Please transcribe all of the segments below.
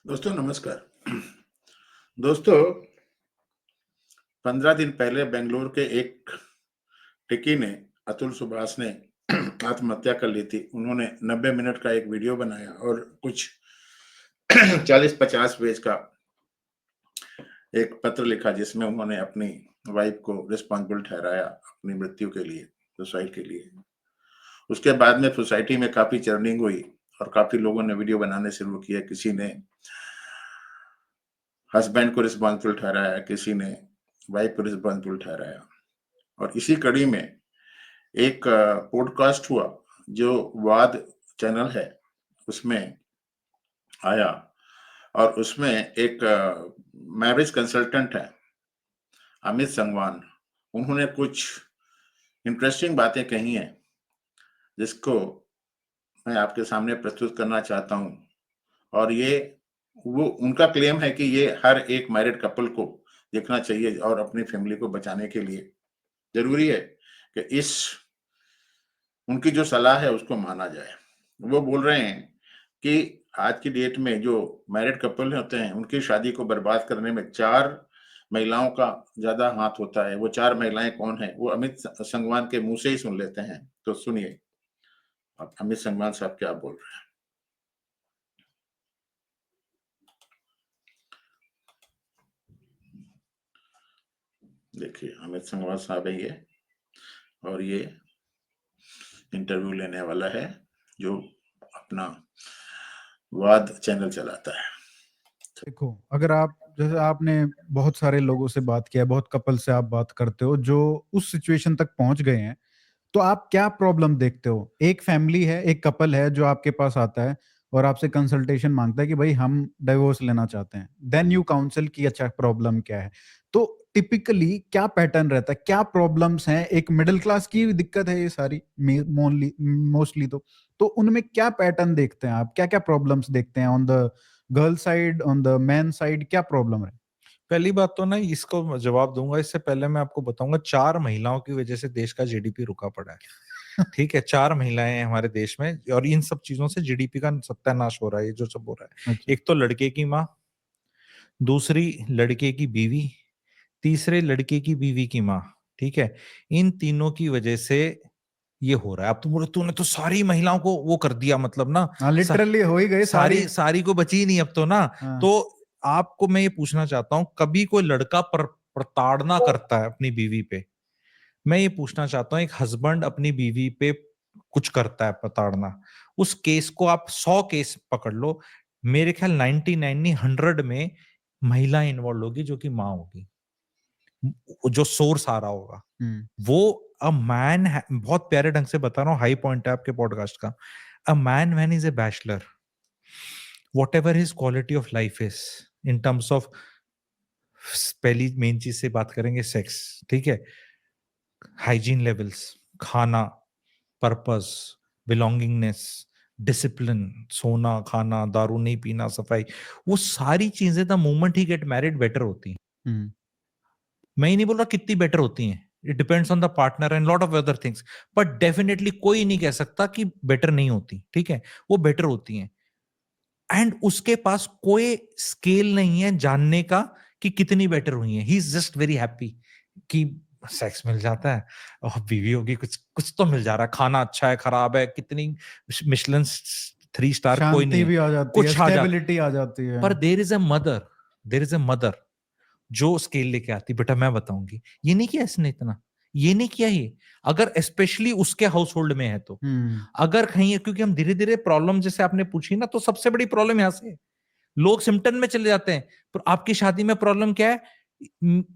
दोस्तों नमस्कार। दोस्तों 15 दिन पहले बेंगलुरु के एक टेकी ने अतुल सुभाष ने आत्महत्या कर ली थी। उन्होंने 90 मिनट का एक वीडियो बनाया और कुछ 40-50 पेज का एक पत्र लिखा जिसमें उन्होंने अपनी वाइफ को रिस्पॉन्सिबल ठहराया अपनी मृत्यु के लिए, सुसाइड के लिए। उसके बाद में सोसाइटी में काफी चर्निंग हुई और काफी लोगों ने वीडियो बनाने शुरू किया। किसी ने हस्बैंड को रिस्पॉन्सिबल ठहराया, किसी ने वाइफ को रिस्पॉन्सिबल ठहराया। और इसी कड़ी में एक पॉडकास्ट हुआ जो वाद चैनल है उसमें आया और उसमें एक मैरिज कंसल्टेंट है अमित संगवान। उन्होंने कुछ इंटरेस्टिंग बातें कही हैं जिसको मैं आपके सामने प्रस्तुत करना चाहता हूं। और ये वो उनका क्लेम है कि ये हर एक मैरिड कपल को देखना चाहिए और अपनी फैमिली को बचाने के लिए जरूरी है कि इस उनकी जो सलाह है उसको माना जाए। वो बोल रहे हैं कि आज की डेट में जो मैरिड कपल होते हैं उनकी शादी को बर्बाद करने में 4 महिलाओं का ज्यादा हाथ होता है। वो 4 महिलाएं कौन है वो अमित संगवान के मुंह से ही सुन लेते हैं। तो सुनिए अब अमित संगवान साहब क्या बोल रहे हैं। देखिए अमित संगवान साहब है ये, और ये इंटरव्यू लेने वाला है जो अपना वाद चैनल चलाता है। देखो, अगर आप जैसे आपने बहुत सारे लोगों से बात किया, बहुत कपल से आप बात करते हो जो उस सिचुएशन तक पहुंच गए हैं, तो आप क्या प्रॉब्लम देखते हो? एक फैमिली है, एक कपल है जो आपके पास आता है और आपसे कंसल्टेशन मांगता है कि भाई हम डिवोर्स लेना चाहते हैं। देन यू काउंसिल की अच्छा प्रॉब्लम क्या है। तो टिपिकली क्या पैटर्न रहता है, क्या प्रॉब्लम्स हैं? एक मिडिल क्लास की दिक्कत है ये सारी मोस्टली। तो उनमें क्या पैटर्न देखते हैं आप? क्या क्या प्रॉब्लम्स देखते हैं on the girl side, on the man side? क्या प्रॉब्लम है? पहली बात तो ना इसको जवाब दूंगा, इससे पहले मैं आपको बताऊंगा 4 महिलाओं की वजह से देश का जीडीपी रुका पड़ा है। ठीक है, 4 महिलाएं हैं हमारे देश में और इन सब चीजों से जीडीपी का सत्यानाश हो रहा है। ये जो सब हो रहा है, अच्छा। एक तो लड़के की माँ, दूसरी लड़के की बीवी, तीसरे लड़के की बीवी की माँ। ठीक है, इन तीनों की वजह से ये हो रहा है। अब तूने तो सारी महिलाओं को वो कर दिया, मतलब ना हाँ, लिटरली हो ही गए सारी सारी को बची ही नहीं अब तो ना। हाँ। तो आपको मैं ये पूछना चाहता हूं, कभी कोई लड़का प्रताड़ना करता है अपनी बीवी पे? मैं ये पूछना चाहता हूं, एक हस्बैंड अपनी बीवी पे कुछ करता है प्रताड़ना, उस केस को आप 100 केस पकड़ लो, मेरे ख्याल 99 नहीं 100 में महिला इन्वॉल्व होगी जो कि माँ होगी, जो सोर्स आ रहा होगा वो अ मैन। बहुत प्यारे ढंग से बता रहा हूँ, हाई पॉइंट है आपके पॉडकास्ट का। A man when is a bachelor, what ever his quality of life is in terms of, पहली मेन चीज से बात करेंगे सेक्स, ठीक है, हाइजीन लेवल्स, खाना, पर्पस, बिलोंगिंगनेस, डिसिप्लिन, सोना खाना, दारू नहीं पीना, सफाई, वो सारी चीजें the moment he get married better होती हैं। मैं ही नहीं बोल रहा कितनी बेटर होती हैं, it depends on the partner and lot of other things, but definitely कोई नहीं कह सकता कि बेटर नहीं होती। ठीक है, वो बेटर होती हैं एंड उसके पास कोई स्केल नहीं है जानने का कि कितनी बेटर हुई है। He is just very happy कि सेक्स मिल जाता है और बीवी होगी, कुछ कुछ तो मिल जा रहा है, खाना अच्छा है खराब है, कितनी मिशलन 3 स्टार कोई नहीं शांति है, भी आ जाती है, कुछ आ जाता, स्टेबिलिटी आ जाती है। पर देर इज अ मदर जो स्केल लेके आती, बेटा मैं बताऊंगी ये नहीं किया इसने, इतना ये नहीं किया ये, अगर स्पेशली उसके हाउस होल्ड में है तो। अगर कहीं है, क्योंकि हम धीरे धीरे प्रॉब्लम जैसे आपने पूछी ना, तो सबसे बड़ी प्रॉब्लम यहां से लोग सिम्टम में चले जाते हैं। पर आपकी शादी में प्रॉब्लम क्या है?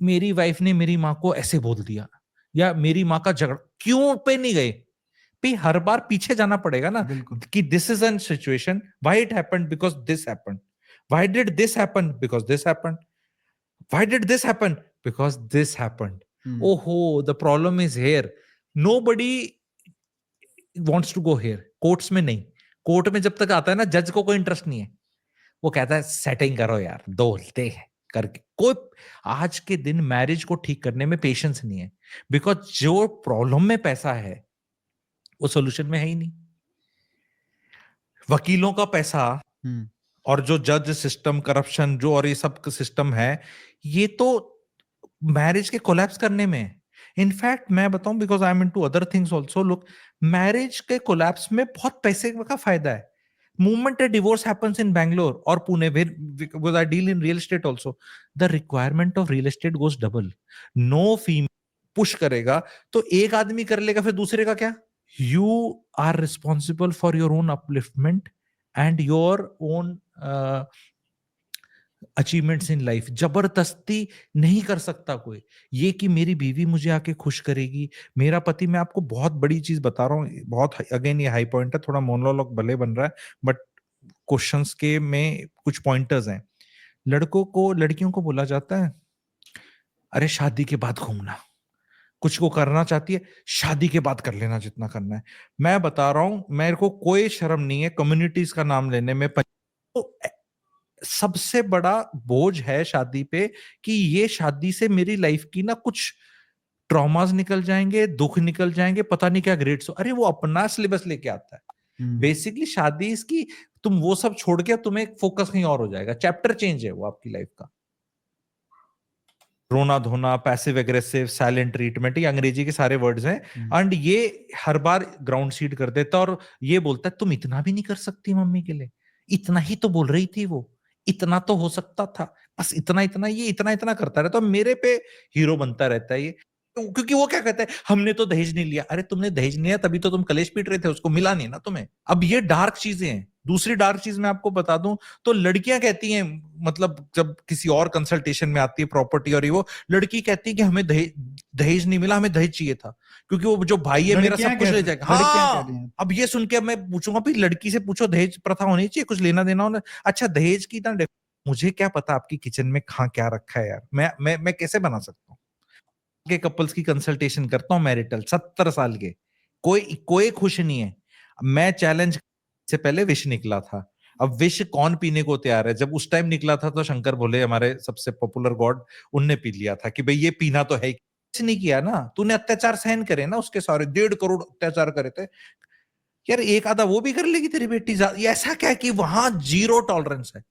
मेरी वाइफ ने मेरी माँ को ऐसे बोल दिया, या मेरी माँ का झगड़ा, क्यों पे नहीं गए? पे हर बार पीछे जाना पड़ेगा ना, कि this is an situation, why it happened, because this happened, why did this happen, because this happened, why did this happen, because this happened. Oh, the problem is here. Nobody wants to go here. Courts में नहीं, court में जब तक आता है ना जज को कोई इंटरेस्ट नहीं है, वो कहता है सेटिंग करो यार, दो होते हैं करके। कोई आज के दिन मैरिज को ठीक करने में पेशेंस नहीं है, बिकॉज जो प्रॉब्लम में पैसा है वो सोल्यूशन में है ही नहीं। वकीलों का पैसा और जो जज सिस्टम, करप्शन जो और ये सब सिस्टम है, ये तो मैरिज के कोलैप्स करने में। इनफैक्ट मैं बताऊं, because I am into other things also, look, marriage के कोलैप्स में बहुत पैसे का फायदा है। Movement divorce happens in Bangalore और Pune, because I deal in real estate also, the requirement of real estate goes double. No female push करेगा तो एक आदमी कर लेगा, फिर दूसरे का क्या? You are responsible for your own upliftment and your own achievements in life. जबरदस्ती नहीं कर सकता कोई, ये कि मेरी बीवी मुझे आके खुश करेगी, मेरा पति। मैं आपको बहुत बड़ी चीज बता रहा हूँ, बहुत अगेन ये हाई पॉइंट है, थोड़ा मोनोलॉग भले बन रहा है, बट क्वेश्चंस के में कुछ पॉइंटर्स हैं। लड़कों को, लड़कियों को बोला जाता है, अरे शादी के बाद घूमना, कुछ को करना चाहती है शादी के बाद कर लेना जितना करना है। मैं बता रहा हूं, मेरे को कोई शर्म नहीं है कम्युनिटीज का नाम लेने में। तो सबसे बड़ा बोझ है शादी पे कि ये शादी से मेरी लाइफ की ना कुछ ट्रॉमास निकल जाएंगे, दुख निकल जाएंगे, पता नहीं क्या ग्रेड्स। अरे वो अपना सिलेबस लेके आता है। बेसिकली शादी इसकी, तुम वो सब छोड़ के तुम्हें फोकस कहीं और हो जाएगा, चैप्टर चेंज है वो आपकी लाइफ का। रोना धोना, पैसिव एग्रेसिव, साइलेंट ट्रीटमेंट, ये अंग्रेजी के सारे वर्ड्स हैं। एंड ये हर बार ग्राउंड सीड कर देता है और ये बोलता है तुम इतना भी नहीं कर सकती मम्मी के लिए, इतना ही तो बोल रही थी वो, इतना तो हो सकता था, बस इतना इतना, ये इतना इतना करता रहता है। मेरे पे हीरो बनता रहता है ये, क्योंकि वो क्या कहता है, हमने तो दहेज नहीं लिया। अरे तुमने दहेज नहीं लिया तभी तो तुम कलेश पीट रहे थे, उसको मिला नहीं ना तुम्हें। अब ये डार्क चीजें हैं। दूसरी डार्क चीज मैं आपको बता दूं तो लड़कियां कहती हैं, मतलब जब किसी और कंसल्टेशन में आती है प्रॉपर्टी और ये वो, लड़की कहती है कि हमें दहेज नहीं मिला, हमें दहेज चाहिए था क्योंकि वो जो भाई है मेरा सब कुछ ले जाएगा। हाँ, अब ये सुन के अब मैं पूछूंगा भाई, लड़की से पूछो दहेज प्रथा होनी चाहिए, कुछ लेना देना होना। अच्छा दहेज की ना, मुझे क्या पता आपकी किचन में कहाँ क्या रखा है यार, मैं कैसे बना सकता हूँ? के कपल्स की कंसल्टेशन करता हूं मैरिटल, 70 साल के, कोई कोई खुश नहीं है। मैं चैलेंज से पहले विष निकला था, अब विष कौन पीने को तैयार है? जब उस टाइम निकला था तो शंकर भोले हमारे सबसे पॉपुलर गॉड, उनने पी लिया था कि भाई ये पीना तो है। कुछ नहीं किया ना तूने, अत्याचार सहन करे ना उसके, सारे 1.5 करोड़ अत्याचार करे थे यार, एक आधा वो भी कर लेगी तेरी बेटी। ऐसा क्या है कि वहां जीरो टॉलरेंस है?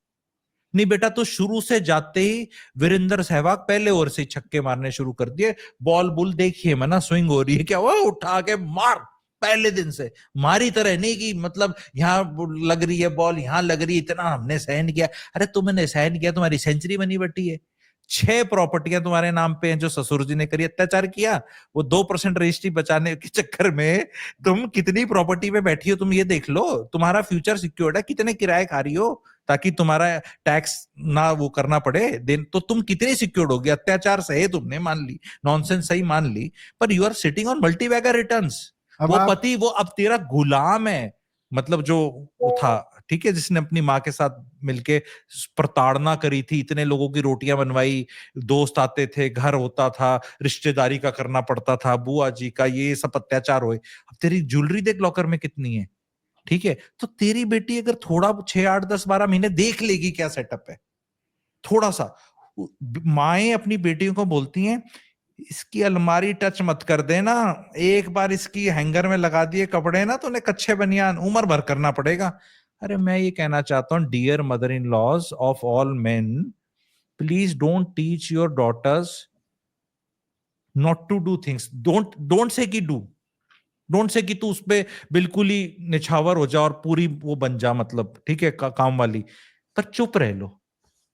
नहीं बेटा, तो शुरू से जाते ही वीरेंद्र सहवाग पहले ओवर से छक्के मारने शुरू कर दिए। बॉल बुल देखिए मना स्विंग हो रही है क्या, वो उठा के मार, पहले दिन से मारी तरह नहीं कि मतलब यहां लग रही है बॉल, यहां लग रही है, इतना हमने सहन किया। अरे तुमने सहन किया, तुम्हारी सेंचुरी बनी बटी है। 6 प्रॉपर्टियां तुम्हारे नाम पे हैं जो ससुर जी ने करी, अत्याचार किया। वो 2% रजिस्ट्री बचाने के चक्कर में तुम कितनी प्रॉपर्टी पे बैठी हो, तुम ये देख लो। तुम्हारा फ्यूचर सिक्योर्ड है, कितने किराए खा रही हो ताकि तुम्हारा टैक्स ना वो करना पड़े देन, तो तुम कितने सिक्योर्ड हो गए? अत्याचार सही तुमने मान ली, नॉनसेंस सही मान ली, पर you are sitting on multibagger returns. वो पति वो अब तेरा गुलाम है, मतलब जो था, ठीक है, जिसने अपनी माँ के साथ मिलके प्रताड़ना करी थी, इतने लोगों की रोटियां बनवाई, दोस्त आते थे, घर होता था, रिश्तेदारी का करना पड़ता था, बुआ जी का, ये सब अत्याचार हुए। अब तेरी ज्वेलरी देख लॉकर में कितनी है, ठीक है? तो तेरी बेटी अगर थोड़ा 6, 8, 10, 12 महीने देख लेगी क्या सेटअप है, थोड़ा सा। माएं अपनी बेटियों को बोलती हैं इसकी अलमारी टच मत कर देना, एक बार इसकी हैंगर में लगा दिए कपड़े ना तो उन्हें कच्चे बनियान उम्र भर करना पड़ेगा। अरे मैं ये कहना चाहता हूं, dear mother in laws of all men, please don't teach your daughters not to do things. Don't say कि डू, डोंट से कि तू उस पे बिल्कुल ही निछावर हो जा और पूरी वो बन जा, मतलब ठीक है काम वाली, पर चुप रह लो।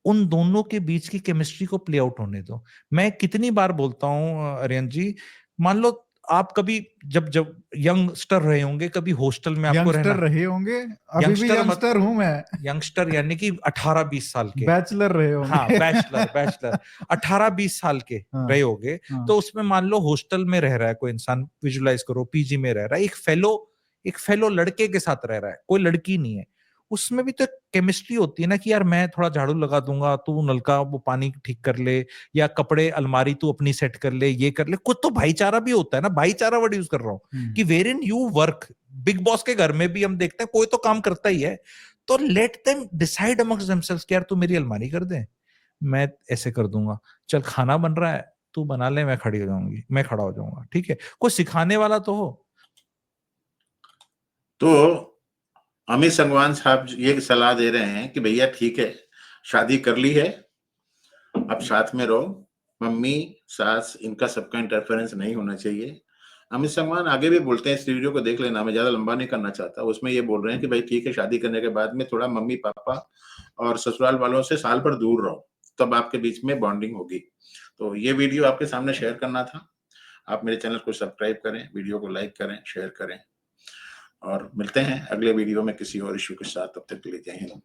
उन दोनों के बीच की केमिस्ट्री को प्ले आउट होने दो। मैं कितनी बार बोलता हूं आर्यन जी, मान लो आप कभी जब जब यंगस्टर रहे होंगे, कभी हॉस्टल में आपको रहना, रहे होंगे, अभी भी यंगस्टर हूं मैं। यंगस्टर यानी कि 18-20 साल के, बैचलर रहे होंगे। हाँ बैचलर 18-20 साल के रहे होंगे। तो उसमें मान लो हॉस्टल में रह रहा है कोई इंसान, विजुलाइज करो पीजी में रह रहा है, एक फेलो लड़के के साथ रह रहा है, कोई लड़की नहीं है। उसमें भी तो केमिस्ट्री होती है ना कि यार मैं थोड़ा झाड़ू लगा दूंगा, तू नलका वो पानी ठीक कर ले, या कपड़े अलमारी तू अपनी सेट कर ले, ये कर ले। कुछ तो भाईचारा भी होता है ना, भाईचारा वर्ड यूज कर रहा हूं कि where in you work. Bigg Boss के घर में भी हम देखते हैं कोई तो काम करता ही है, तो let them decide amongst themselves कि यार तू मेरी अलमारी कर दे, मैं ऐसे कर दूंगा। चल खाना बन रहा है, तू बना ले, मैं खड़ी हो जाऊंगी, मैं खड़ा हो जाऊंगा, ठीक है? कोई सिखाने वाला तो हो। तो अमित संगवान साहब ये सलाह दे रहे हैं कि भैया ठीक है, शादी कर ली है, अब साथ में रहो, मम्मी, सास, इनका सबका इंटरफेरेंस नहीं होना चाहिए। अमित संगवान आगे भी बोलते हैं, इस वीडियो को देख लेना, मैं ज्यादा लंबा नहीं करना चाहता। उसमें ये बोल रहे हैं कि भाई ठीक है, शादी करने के बाद में थोड़ा मम्मी पापा और ससुराल वालों से साल भर दूर रहो, तब आपके बीच में बॉन्डिंग होगी। तो ये वीडियो आपके सामने शेयर करना था। आप मेरे चैनल को सब्सक्राइब करें, वीडियो को लाइक करें, शेयर करें, और मिलते हैं अगले वीडियो में किसी और इश्यू के साथ। तब तक के लिए जय हिंद।